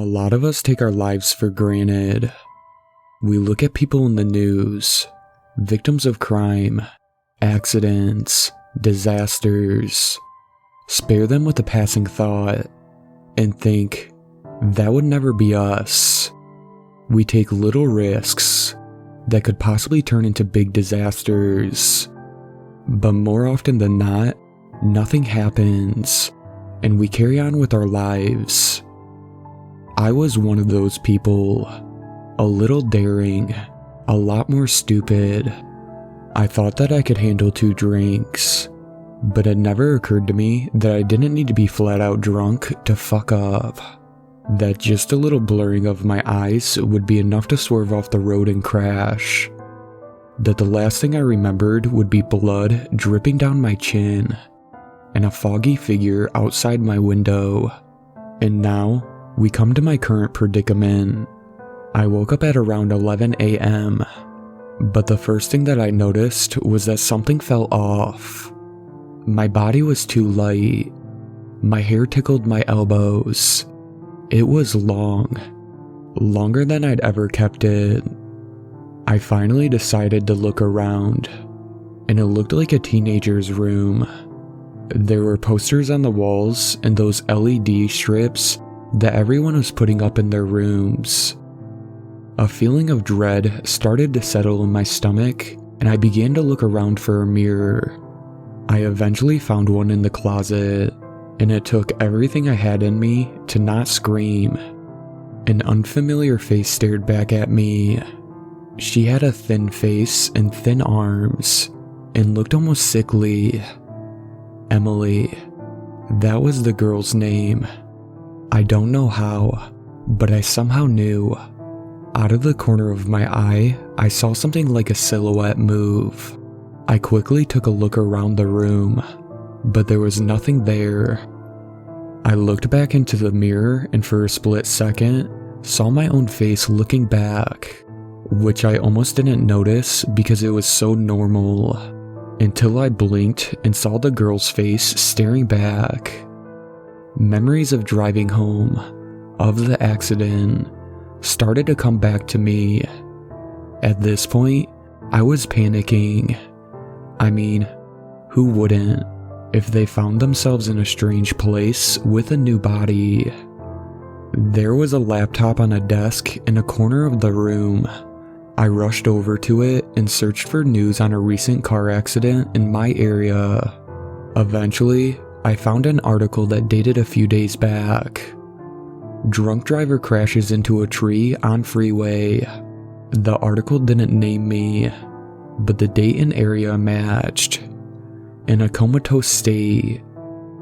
lot of us take our lives for granted. We look at people in the news, victims of crime, accidents, disasters, spare them with a passing thought, and think, that would never be us. We take little risks that could possibly turn into big disasters, but more often than not, nothing happens, and we carry on with our lives. I was one of those people, a little daring, a lot more stupid. I thought that I could handle 2 drinks, but it never occurred to me that I didn't need to be flat out drunk to fuck up. That just a little blurring of my eyes would be enough to swerve off the road and crash. That the last thing I remembered would be blood dripping down my chin, and a foggy figure outside my window. And now, we come to my current predicament. I woke up at around 11 a.m., but the first thing that I noticed was that something felt off. My body was too light. My hair tickled my elbows. It was long, longer than I'd ever kept it. I finally decided to look around, and it looked like a teenager's room. There were posters on the walls and those LED strips that everyone was putting up in their rooms. A feeling of dread started to settle in my stomach, and I began to look around for a mirror. I eventually found one in the closet, and it took everything I had in me to not scream. An unfamiliar face stared back at me. She had a thin face and thin arms, and looked almost sickly. Emily. That was the girl's name. I don't know how, but I somehow knew. Out of the corner of my eye, I saw something like a silhouette move. I quickly took a look around the room, but there was nothing there. I looked back into the mirror and for a split second, saw my own face looking back, which I almost didn't notice because it was so normal, until I blinked and saw the girl's face staring back. Memories of driving home, of the accident, started to come back to me. At this point, I was panicking. I mean, who wouldn't, if they found themselves in a strange place with a new body? There was a laptop on a desk in a corner of the room. I rushed over to it and searched for news on a recent car accident in my area. Eventually, I found an article that dated a few days back. Drunk driver crashes into a tree on freeway. The article didn't name me, but the date and area matched. In a comatose state.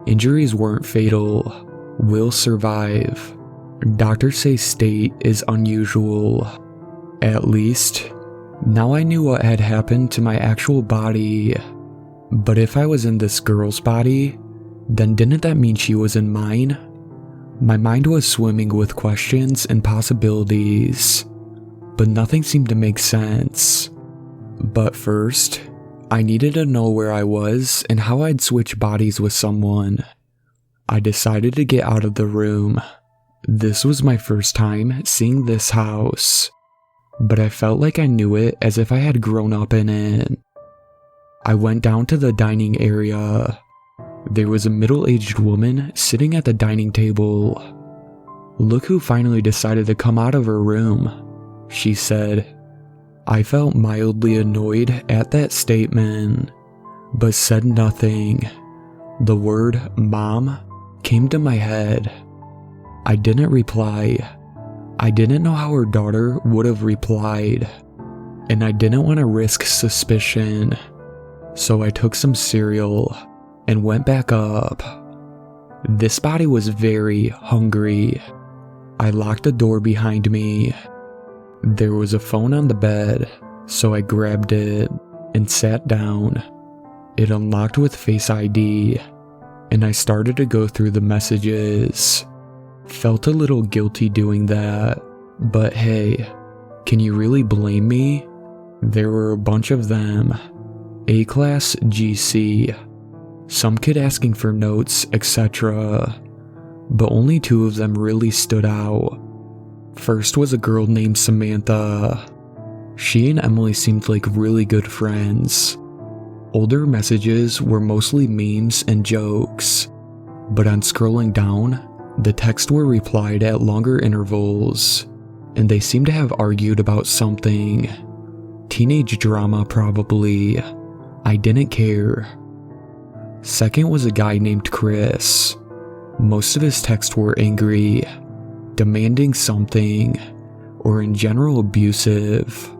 Injuries weren't fatal. Will survive. Doctors say state is unusual. At least, now I knew what had happened to my actual body. But if I was in this girl's body, then didn't that mean she was in mine? My mind was swimming with questions and possibilities, but nothing seemed to make sense. But first, I needed to know where I was and how I'd switch bodies with someone. I decided to get out of the room. This was my first time seeing this house, but I felt like I knew it as if I had grown up in it. I went down to the dining area. There was a middle-aged woman sitting at the dining table. "Look who finally decided to come out of her room," she said. I felt mildly annoyed at that statement, but said nothing. The word "mom" came to my head. I didn't reply. I didn't know how her daughter would have replied, and I didn't want to risk suspicion. So I took some cereal and went back up. This body was very hungry. I locked the door behind me. There was a phone on the bed, so I grabbed it and sat down. It unlocked with Face ID, and I started to go through the messages. Felt a little guilty doing that, but hey, can you really blame me? There were a bunch of them. A-class GC. Some kid asking for notes, etc. But only 2 of them really stood out. First was a girl named Samantha. She and Emily seemed like really good friends. Older messages were mostly memes and jokes, but on scrolling down, the texts were replied at longer intervals, and they seemed to have argued about something. Teenage drama, probably. I didn't care. Second was a guy named Chris. Most of his texts were angry, demanding something, or in general abusive.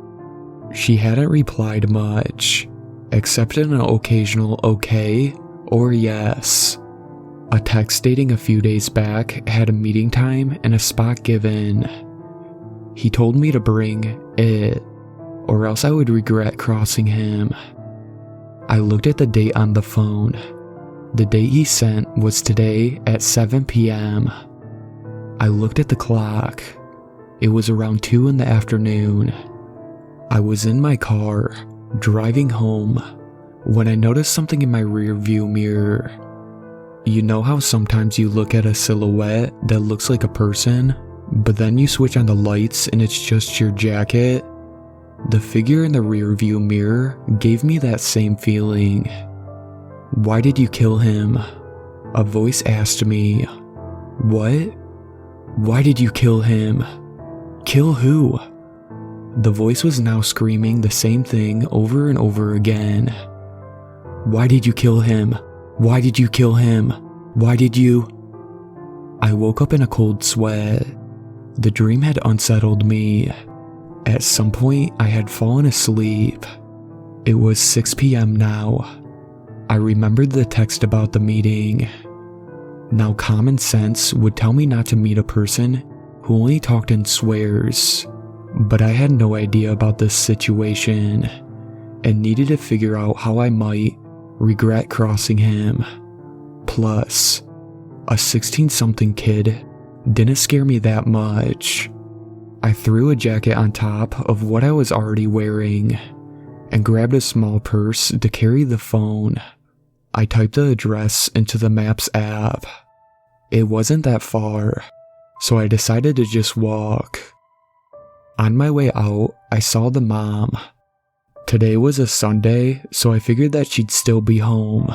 She hadn't replied much, except in an occasional okay or yes. A text dating a few days back had a meeting time and a spot given. He told me to bring it, or else I would regret crossing him. I looked at the date on the phone. The date he sent was today at 7 p.m. I looked at the clock. It was around 2 in the afternoon. I was in my car, driving home, when I noticed something in my rear view mirror. You know how sometimes you look at a silhouette that looks like a person, but then you switch on the lights and it's just your jacket? The figure in the rear view mirror gave me that same feeling. "Why did you kill him?" A voice asked me. "What? Why did you kill him? Kill who?" The voice was now screaming the same thing over and over again. "Why did you kill him? Why did you kill him? Why did you?" I woke up in a cold sweat. The dream had unsettled me. At some point, I had fallen asleep. It was 6 p.m. now. I remembered the text about the meeting. Now, common sense would tell me not to meet a person who only talked in swears, but I had no idea about this situation and needed to figure out how I might regret crossing him. Plus, a 16-something kid didn't scare me that much. I threw a jacket on top of what I was already wearing and grabbed a small purse to carry the phone. I typed the address into the Maps app. It wasn't that far, so I decided to just walk. On my way out, I saw the mom. Today was a Sunday, so I figured that she'd still be home,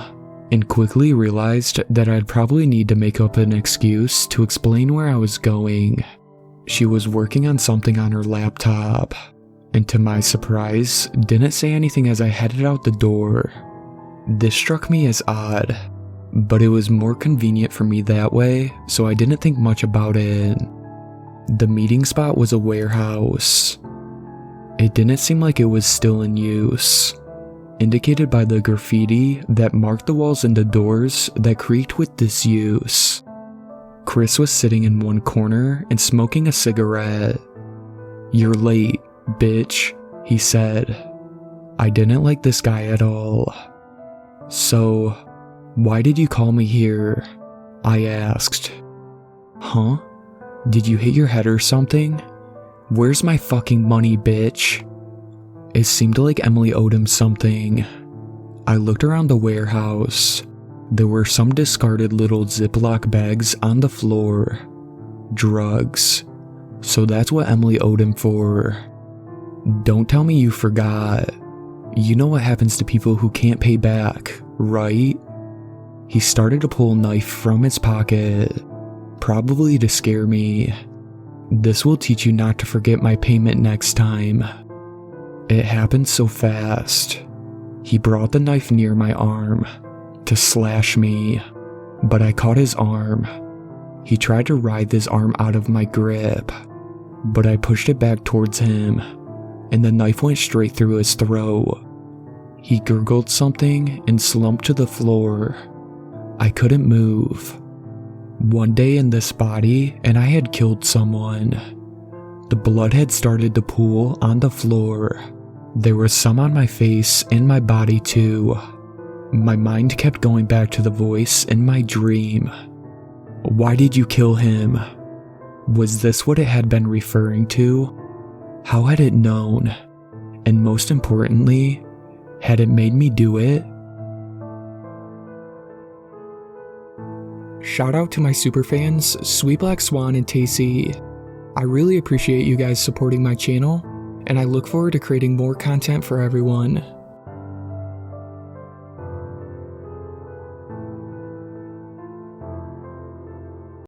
and quickly realized that I'd probably need to make up an excuse to explain where I was going. She was working on something on her laptop, and to my surprise, didn't say anything as I headed out the door. This struck me as odd, but it was more convenient for me that way, so I didn't think much about it. The meeting spot was a warehouse. It didn't seem like it was still in use, indicated by the graffiti that marked the walls and the doors that creaked with disuse. Chris was sitting in one corner and smoking a cigarette. "You're late, bitch," he said. I didn't like this guy at all. "So, why did you call me here?" I asked. "Huh? Did you hit your head or something? Where's my fucking money, bitch?" It seemed like Emily owed him something. I looked around the warehouse. There were some discarded little Ziploc bags on the floor. Drugs. So that's what Emily owed him for. "Don't tell me you forgot. You know what happens to people who can't pay back, right?" He started to pull a knife from his pocket, probably to scare me. "This will teach you not to forget my payment next time." It happened so fast. He brought the knife near my arm to slash me, but I caught his arm. He tried to writhe his arm out of my grip, but I pushed it back towards him, and the knife went straight through his throat. He gurgled something and slumped to the floor. I couldn't move. One day in this body, and I had killed someone. The blood had started to pool on the floor. There was some on my face and my body too. My mind kept going back to the voice in my dream. Why did you kill him? Was this what it had been referring to? How had it known? And most importantly, had it made me do it? Shout out to my superfans, Sweet Black Swan and Tacy. I really appreciate you guys supporting my channel, and I look forward to creating more content for everyone.